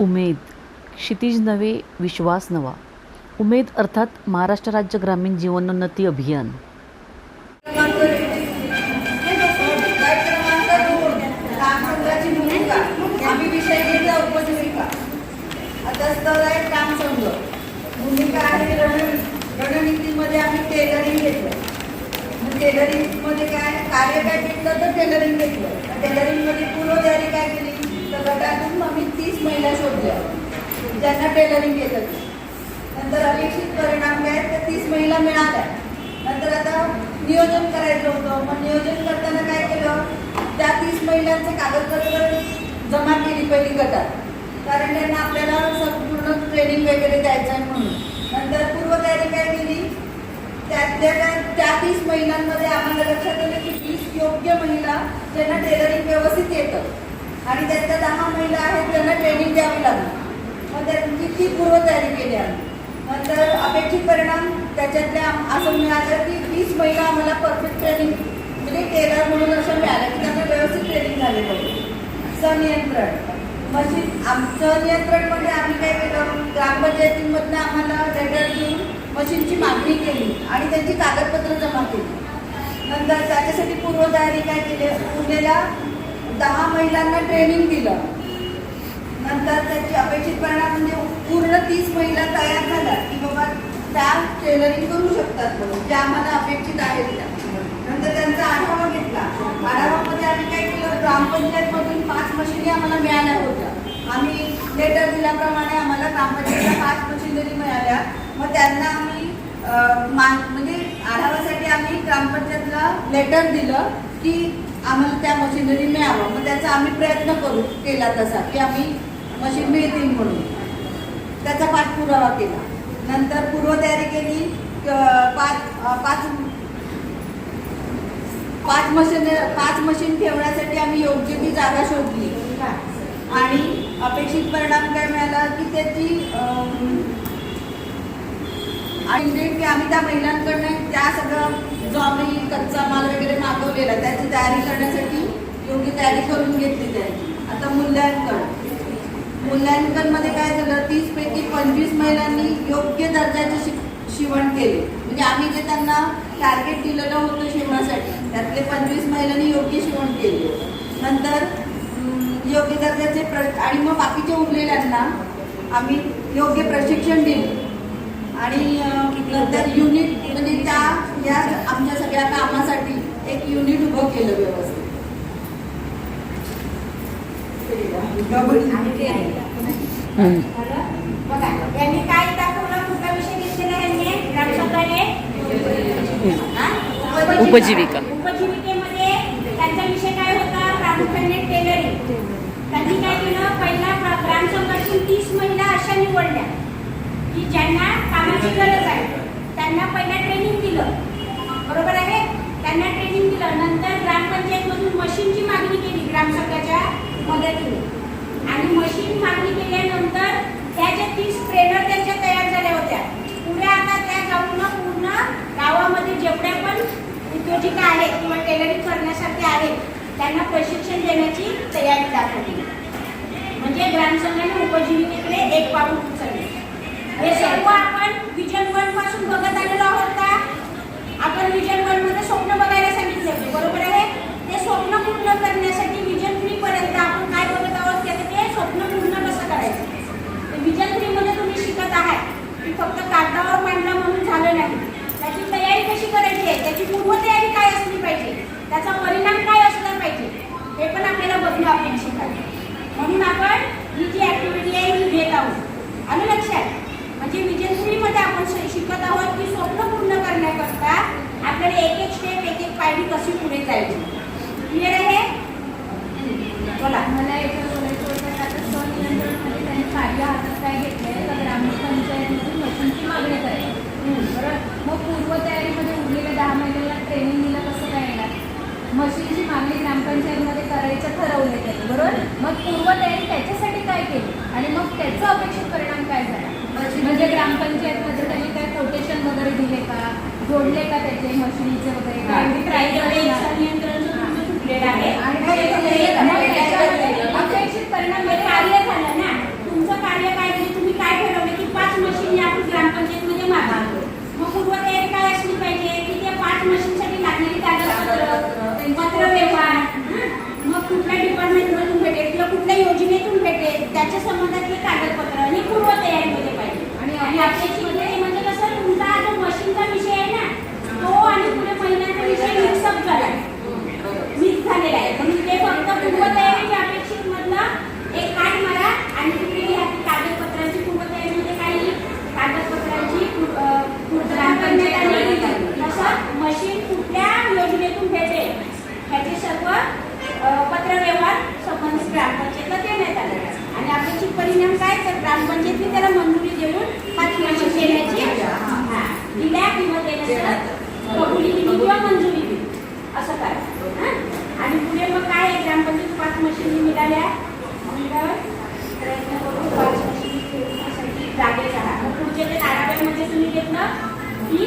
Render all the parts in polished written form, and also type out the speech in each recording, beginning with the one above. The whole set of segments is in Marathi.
उमेद, क्षितिज नवे विश्वास नवा. उमेद अर्थात महाराष्ट्र राज्य ग्रामीण जीवनोन्नती अभियान. आम्ही विषय घेतला उपजीविका. आता स्थळ आहे ग्रामसंघ. भूमिका आहे रणनीतीमध्ये आम्ही टेलरिंग घेतलं. टेलरिंगमध्ये काय कार्य काय घेतलं तर टेलरिंग घेतलं. टेलरिंगमध्ये पूर्वतयारी काय केली तर गटातून आम्ही 30 महिला शोधल्या ज्यांना टेलरिंग येतं. नंतर अपेक्षित परिणाम काय तर 30 महिला मिळाल्या. नंतर आता नियोजन करायचं होतं. मग नियोजन करताना काय केलं त्या 30 महिलांचे कागदपत्र जमा केली पहिली गटात, कारण त्यांना आपल्याला संपूर्ण ट्रेनिंग वगैरे द्यायचं आहे म्हणून. नंतर पूर्वतयारी काय केली त्या 30 महिलांमध्ये आम्हाला लक्षात आलं की 20 योग्य महिला ज्यांना टेलरिंग व्यवस्थित येतं आणि त्याच्या 10 महिला आहेत ज्यांना ट्रेनिंग द्यावी लागली. मग त्यांची ती पूर्वतयारी केली आम्ही. नंतर अपेक्षित परिणाम त्याच्यातल्या असं मिळालं की 20 महिला आम्हाला परफेक्ट ट्रेनिंग म्हणजे टेलर म्हणून असं मिळालं की त्यांना व्यवस्थित ट्रेनिंग झालेलं होतं. सनियंत्रण मशीन आमचं नियंत्रणमध्ये आम्ही काय केलं ग्रामपंचायतीमधनं आम्हाला लेटर देऊन मशीनची मागणी केली आणि त्यांची कागदपत्र जमा केली. नंतर त्याच्यासाठी पूर्वतयारी काय केली उरलेल्या 10 महिलांना ट्रेनिंग दिलं. नंतर त्याची अपेक्षित परिणाम म्हणजे पूर्ण 30 महिला तयार झाल्या की बाबा त्या टेलरिंग करू शकतात म्हणून जे आम्हाला अपेक्षित आहेत त्या. नंतर त्यांचा आढावा घेतला. आढावामध्ये आम्ही काय केलं ग्रामपंचायतमधून 5 मशिनी आम्हाला मिळाल्या होत्या. आम्ही लेटर दिल्याप्रमाणे आम्हाला ग्रामपंचायतला 5 मशिनरी मिळाल्या. मग त्यांना आम्ही म्हणजे आढाव्यासाठी आम्ही ग्रामपंचायतला लेटर दिलं की आम्हाला त्या मशिनरी मिळावं. मग त्याचा आम्ही प्रयत्न केला तसा की आम्ही मशीन मिळतील म्हणून त्याचा पाठपुरावा केला. नंतर पूर्वतयारी केली. 5 मशीन ठेवण्यासाठी आम्ही योग्य ती जागा शोधली आणि अपेक्षित परिणाम काय मिळाला की त्याची की आम्ही त्या महिलांकडनं त्या सगळं जो आम्ही कच्चा माल वगैरे मागवलेला त्याची तयारी करण्यासाठी योग्य तयारी करून घेतली त्याची. आता मूल्यांकनमध्ये काय झालं 30 पैकी 25 महिलांनी योग्य दर्जाचे शिवण केले. म्हणजे आम्ही जे त्यांना टार्गेट दिलेलं होतं शिवणासाठी त्यातले 25 महिलांनी योग्य शिवण केले. नंतर योग्य दर्जाचे आणि मग बाकीच्या उरलेल्यांना आम्ही योग्य प्रशिक्षण दिले आणि नंतर युनिट म्हणजे या आमच्या सगळ्या कामासाठी एक युनिट उभं केलं व्यवस्थित. बघा यांनी काय दाखवलं कुठला विषय घेतलेला आहे ग्रामसंघाने उपजीविकेमध्ये त्यांचा विषय काय होता प्रामुख्याने टेलरिंग. त्यांनी काय केलं पहिला ग्रामसंघातून 30 महिला अशा निवडल्या की ज्यांना कामाची गरज आहे. त्यांना पहिला ट्रेनिंग दिलं बरोबर आहे. त्यांना ट्रेनिंग दिलं. नंतर ग्रामपंचायतमधून मशीनची मागणी केली ग्रामसंघाच्या मदतीने आणि मशीन मागणी केल्यानंतर त्या ज्या 30 ट्रेनर त्यांच्या तयार झाल्या होत्या पुढे आता त्या जाऊन पूर्ण गावामध्ये जेवढ्या पण उद्योजिका आहेत किंवा टेलरिंग करण्यासारखे आहेत त्यांना प्रशिक्षण देण्याची तयारी दाखवली. म्हणजे ग्रामसंघाने उपजीविकेकडे एक पाऊल उचलले. हे सर्व आपण विजन 1 पासून बघत आलेलो आहोत का? आपण विजन 1 मध्ये स्वप्न बघायला सांगितले होते बरोबर आहे. ते स्वप्न पूर्ण करण्यासाठी विजन 3 पर्यंत आपण काय बघत आहोत की ते स्वप्न पूर्ण कसं करायचं. विजन 3 मध्ये तुम्ही शिकत आहात की फक्त कागदावर मांडलं म्हणून झालं नाही. त्याची तयारी कशी करायची आहे, त्याची पूर्वतयारी काय असली पाहिजे, त्याचा परिणाम काय असला पाहिजे हे पण आपल्याला बघणं आपण शिकायचं. म्हणून आपण ही जी ऍक्टिव्हिटी आहे ही घेत आहोत. आलं लक्षात. म्हणजे विजन 3 मध्ये आपण शिकत आहोत की स्वप्न पूर्ण करण्याकरता आपल्याला एक एक स्टेप एक एक पायरी कशी पुढे जायची. क्लिअर आहे. बोला. मला एकच बोलायचं होतं की आता स्वनियंत्रणमध्ये त्यांनी कार्य हातात काय घेतलंय तर ग्रामपंचायतमधून मशीनची मागणी करायची बरोबर. मग पूर्वतयारीमध्ये उरलेल्या 10 महिन्याला ट्रेनिंग दिलं कसं काय येणार. मशीनची मागणी ग्रामपंचायतमध्ये करायचं ठरवलं त्यांनी बरोबर. मग पूर्वतयारी त्याच्यासाठी काय केली आणि मग त्याचा अपेक्षित परिणाम काय झाला. म्हणजे ग्रामपंचायतमध्ये त्यांनी काय कोटेशन वगैरे दिले का, जोडले का त्याचे मशिनीचे वगैरे अपेक्षित परिणाम कार्य झालं ना तुमचं त्याच्या संबंधातली कागदपत्र आणि पूर्वतयारीमध्ये पाहिजे. आणि अपेक्षित म्हणजे कसं तुमचा जो मशीनचा विषय आहे ना तो आणि पुढे महिन्याचा विषय मिक्सअप झाला मिक्स झालेला आहे. म्हणून ते फक्त पूर्वतयारीच्या अपेक्षित मधलं एक कार्ड मारा आणि तुम्ही ह्या कागदपत्रांची पूर्वतयारीमध्ये काही कागदपत्रांची तसं मशीन कुठल्या योजनेतून भेटेल ह्याचे सर्व पत्रव्यवहार संबंधित ग्रामपंचायतला देण्यात आले. आणि अपेक्षित परिणाम काय तर ग्रामपंचायतने त्याला मंजुरी देऊन 5 मशीन देण्याची दिल्या किंवा देण्याचं कबुली दिली किंवा मंजुरी दिली असं करा. आणि पुढे मग काय ग्रामपंचायत 5 मशीनी मिळाल्या प्रयत्न करून 5 मशीनी ठेवण्यासाठी जागे राहा. मग पुढच्या ते आढाव्यामध्ये तुम्ही घेतलं की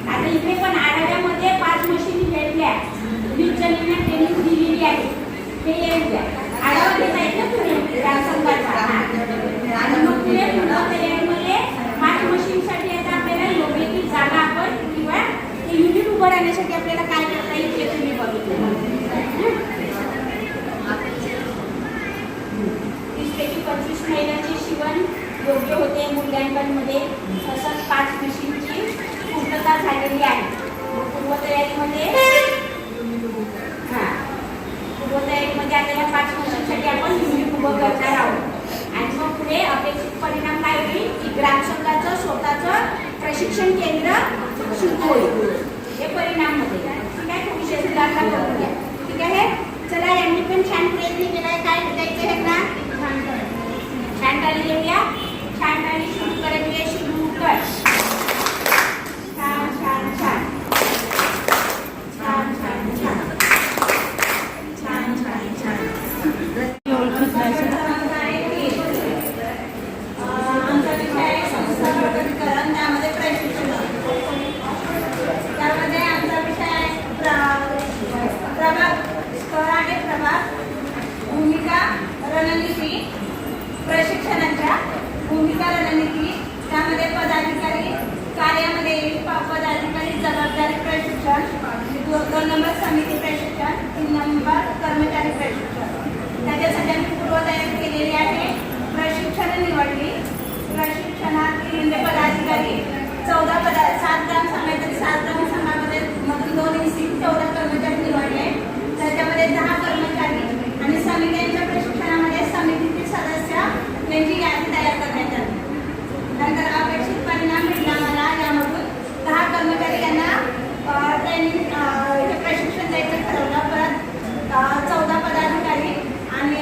आता इथे पण आढाव्यामध्ये 5 मशीनी भेटल्या 20 जणींना ट्रेनिंग दिलेली आहे ते येऊन द्या. आढावा घेता येत ना तुम्ही ग्रामसंघाचा. आणि मग पुढे पूर्वतयारीमध्ये 5 मशीनसाठी आता आपल्याला योग्य ती जागा आपण किंवा ते युनिट उभं राहण्यासाठी आपल्याला काय करता येईल ते तुम्ही बघितलं. 30पैकी 25 महिलांचे शिवण योग्य होते मूल्यांकनमध्ये. तसंच 5 मशीनची पूर्तता झालेली आहे. पूर्वतयारीमध्ये पूर्वतयारीमध्ये आता या 5 मशीनसाठी आपण युनिट उभं करणार आहोत. आणि मग पुढे अपेक्षित परिणाम काय होईल की ग्रामसंघाचं स्वतःचं प्रशिक्षण केंद्र सुरू होईल. हे परिणाममध्ये ठीक आहे. थोडीशी सुधारणा करून घ्या ठीक आहे. चला यांनी पण छान प्रयत्न केलाय. काय द्यायचं आहे ना छान टाळी देऊया. छान टाळी सुरू करायची सुरू कर. छान छान छान छान छान छान छान छान छान. आमचा विषय आहे संस्था प्रगतीकरण. त्यामध्ये प्रशिक्षण. त्यामध्ये आमचा विषय आहे प्रभाग स्तर आणि प्रभाग भूमिका रणनीती. प्रशिक्षणाच्या भूमिका रणनीती त्यामध्ये पदाधिकारी कार्यामध्ये येईल. पदाधिकारी जबाबदारी प्रशिक्षण. 2 नंबर समिती प्रशिक्षण. 3 नंबर कर्मचारी प्रशिक्षण. त्याच्यासाठी आम्ही पूर्वतयारी केलेली आहे. प्रशिक्षण निवडली. प्रशिक्षणार्थी म्हणजे पदाधिकारी 7 ग्राम सांगायचे. 7 ग्राम संघामध्ये मधून 2 EC 14 कर्मचारी निवडले. त्याच्यामध्ये 10 कर्मचारी आणि समित्यांच्या प्रशिक्षणामध्ये समितीतील सदस्य यांची यादी तयार करण्यात आली. नंतर अपेक्षित परिणाम भेटला मला. यामधून 10 कर्मचारी यांना ट्रेनिंग प्रशिक्षण द्यायचं ठरवलं. परत 14 पदाधिकारी आणि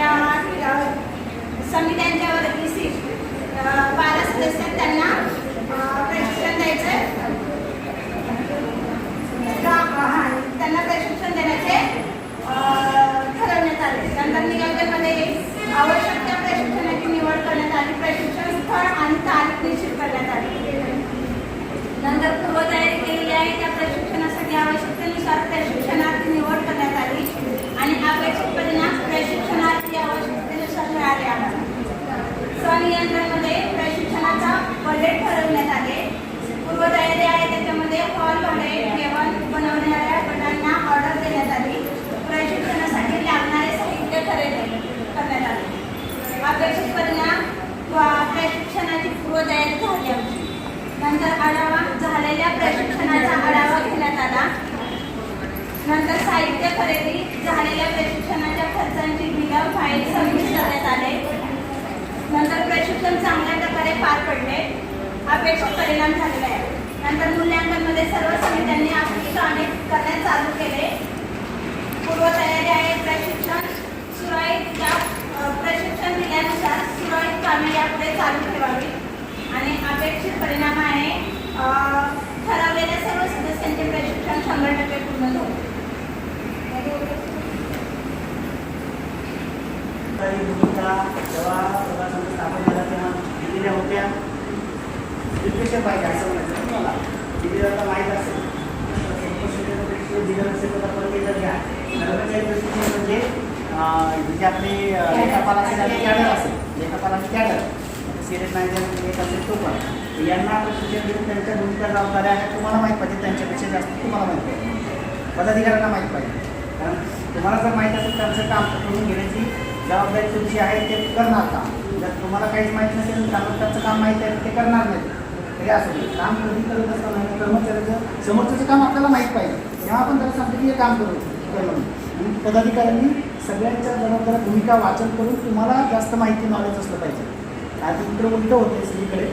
समित्यांच्यावर EC 12 सदस्य त्यांना प्रशिक्षण द्यायचं त्यांना प्रशिक्षण देण्याचे ठरवण्यात आले. नंतर नियोजनामध्ये आवश्यक त्या प्रशिक्षणाची निवड करण्यात आली. प्रशिक्षण स्थळ आणि तारीख निश्चित करण्यात आली. नंतर पूर्वतयारी केलेली आहे. त्या प्रशिक्षणासाठी आवश्यकतेनुसार प्रशिक्षणार्थी निवड करण्यात आली आणि अपेक्षित परिणाम प्रशिक्षणार्थी आवश्यकतेनुसार मिळाले आम्हाला. स्वनियंत्रणमध्ये प्रशिक्षणाचा बजेट ठरवण्यात आले. पूर्वतयारी आहे त्याच्यामध्ये हॉल भाडे जेवण बनवणाऱ्या गटांना ऑर्डर देण्यात आली. प्रशिक्षणासाठी लागणारे साहित्य खरेदी करण्यात आले. अपेक्षित परिणाम प्रशिक्षणाची पूर्वतयारी झाली आमची. नंतर आढावा झालेल्या प्रशिक्षणाचा आढावा घेण्यात आला. नंतर साहित्य खरेदी झालेल्या प्रशिक्षणाच्या खर्चांची बिलं फाईल सबमिट करण्यात आले. नंतर प्रशिक्षण चांगल्या प्रकारे पार पडले. अपेक्षित परिणाम झालेला आहे. नंतर मूल्यांकनमध्ये सर्व समित्यांनी आपली कामे करण्यास चालू केले. पूर्वतयारी आहे. प्रशिक्षण सुरळीत प्रशिक्षण दिल्यानुसार सुरळीत कामे यापुढे चालू ठेवावी. आणि अपेक्षित परिणाम आहे ठरवलेल्या सर्व सदस्यांचे प्रशिक्षण 100% पूर्ण झाले. जेव्हा स्थापन झाला तेव्हा दिलेल्या होत्या डिप्रेशन पाहिजे असं म्हणायचं तुम्हाला. दिलेला माहीत असेल दिलं नसेल तर आपण ते जर घ्या. कर्मचारी प्रशिक्षण म्हणजे जिथे आपली लेखापाल असेल आणि कॅडर असेल. लेखापाल आणि कॅडर सिरियस मॅनेजर एक असेल तो पण यांना प्रशिक्षण देऊन त्यांच्या भूमिका जबाबदाऱ्या आहेत तुम्हाला माहीत पाहिजे. त्यांच्यापेक्षा जास्त तुम्हाला माहीत पाहिजे. पदाधिकाऱ्यांना माहीत पाहिजे. कारण तुम्हाला जर माहीत असेल त्यांचं काम करून घेण्याची जबाबदारी तुमची आहे ते करणार का. जर तुम्हाला काहीच माहीत नसेल ग्रामस्थांचं काम माहीत आहे ते करणार नाही तरी असं नाही. काम कधी करत असताना कर्मचाऱ्याचं समोरचं काम आपल्याला माहीत पाहिजे तेव्हा आपण त्याला सांगतो की हे काम करणं. आणि पदाधिकाऱ्यांनी सगळ्यांच्या जबाबदाऱ्या भूमिका वाचन करून तुम्हाला जास्त माहिती नॉलेज असलं पाहिजे. आज इकडे उलटं होते सगळीकडे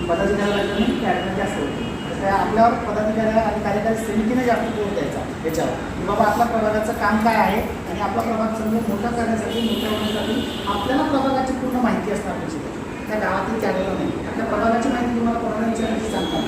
पदाधिकाऱ्यांना कॅडर जास्त होते त्या आपल्यावर पदाधिकारी आणि कार्यकारी समितीने जास्त जोर द्यायचा याच्यावर की बाबा आपल्या प्रभागाचं काम काय आहे आणि आपला प्रभाग समजा मोठा करण्यासाठी मोठ्या होण्यासाठी आपल्याला प्रभागाची पूर्ण माहिती असणं अपेक्षित आहे. त्या गावातील कॅडरला नाही आपल्या प्रभागाची माहिती तुम्हाला कोणाला विचारण्याची सांगतात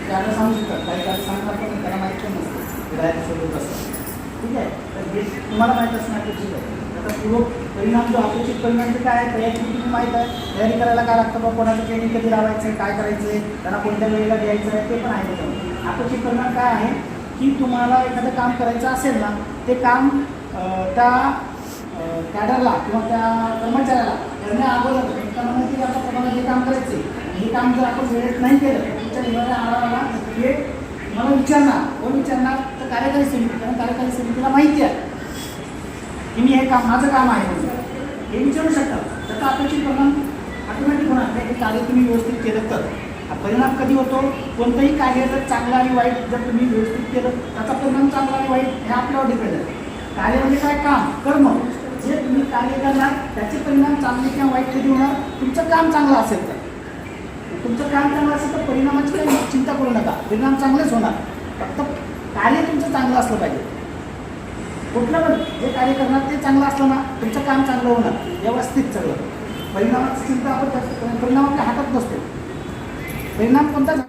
कॅडर सांगू शकतात काही कॅडर सांगतात पण त्याला माहिती पण नसतं विधायक सोबत असतं. ठीक आहे तर हे तुम्हाला माहीत असणं अपेक्षित आहे. आता पूर्व परिणाम जो अपेक्षित परिणाम ते काय आहे तयारी तुम्ही माहीत आहे तयारी करायला काय लागतं बा कोणाचं ट्रेनिंग कधी लावायचं आहे काय करायचं आहे त्यांना कोणत्या वेळेला द्यायचं आहे ते पण आहे त्याच्यामध्ये. अपेक्षित परिणाम काय आहे की तुम्हाला एखादं काम करायचं असेल ना ते काम त्या कॅडरला किंवा त्या कर्मचाऱ्याला करण्या अगोदर त्यांना माहिती आता प्रमाणे हे काम करायचं आहे हे काम जर आपण वेळेत नाही केलं तुमच्या निवाऱ्या आढावाला हे मला विचारणार कोण विचारणार तर कार्यकारी समिती कारण कार्यकारी समितीला माहिती आहे की मी हे काम माझं काम आहे म्हणून हे विचारू शकतात. त्याचा अपेक्षित परिणाम ऑटोमॅटिक होणार नाही. हे कार्य तुम्ही व्यवस्थित केलं तर हा परिणाम कधी होतो कोणतंही कार्य जर चांगलं आणि वाईट जर तुम्ही व्यवस्थित केलं त्याचा परिणाम चांगला आणि वाईट हे आपल्यावर डिपेंड आहे. कार्य म्हणजे काय काम कर्म जे तुम्ही कार्य करणार त्याचे परिणाम चांगले किंवा वाईट कधी होणार तुमचं काम चांगलं असेल तर तुमचं काम चांगलं असेल तर परिणामाची काही चिंता करू नका परिणाम चांगलेच होणार फक्त कार्य तुमचं चांगलं असलं पाहिजे. कुठलं पण जे कार्य करणार ते चांगलं असलं ना तुमचं काम चांगलं होणार व्यवस्थित सगळं परिणामाची चिंता आपण परिणाम आपल्या हातात नसतो. परिणाम कोणता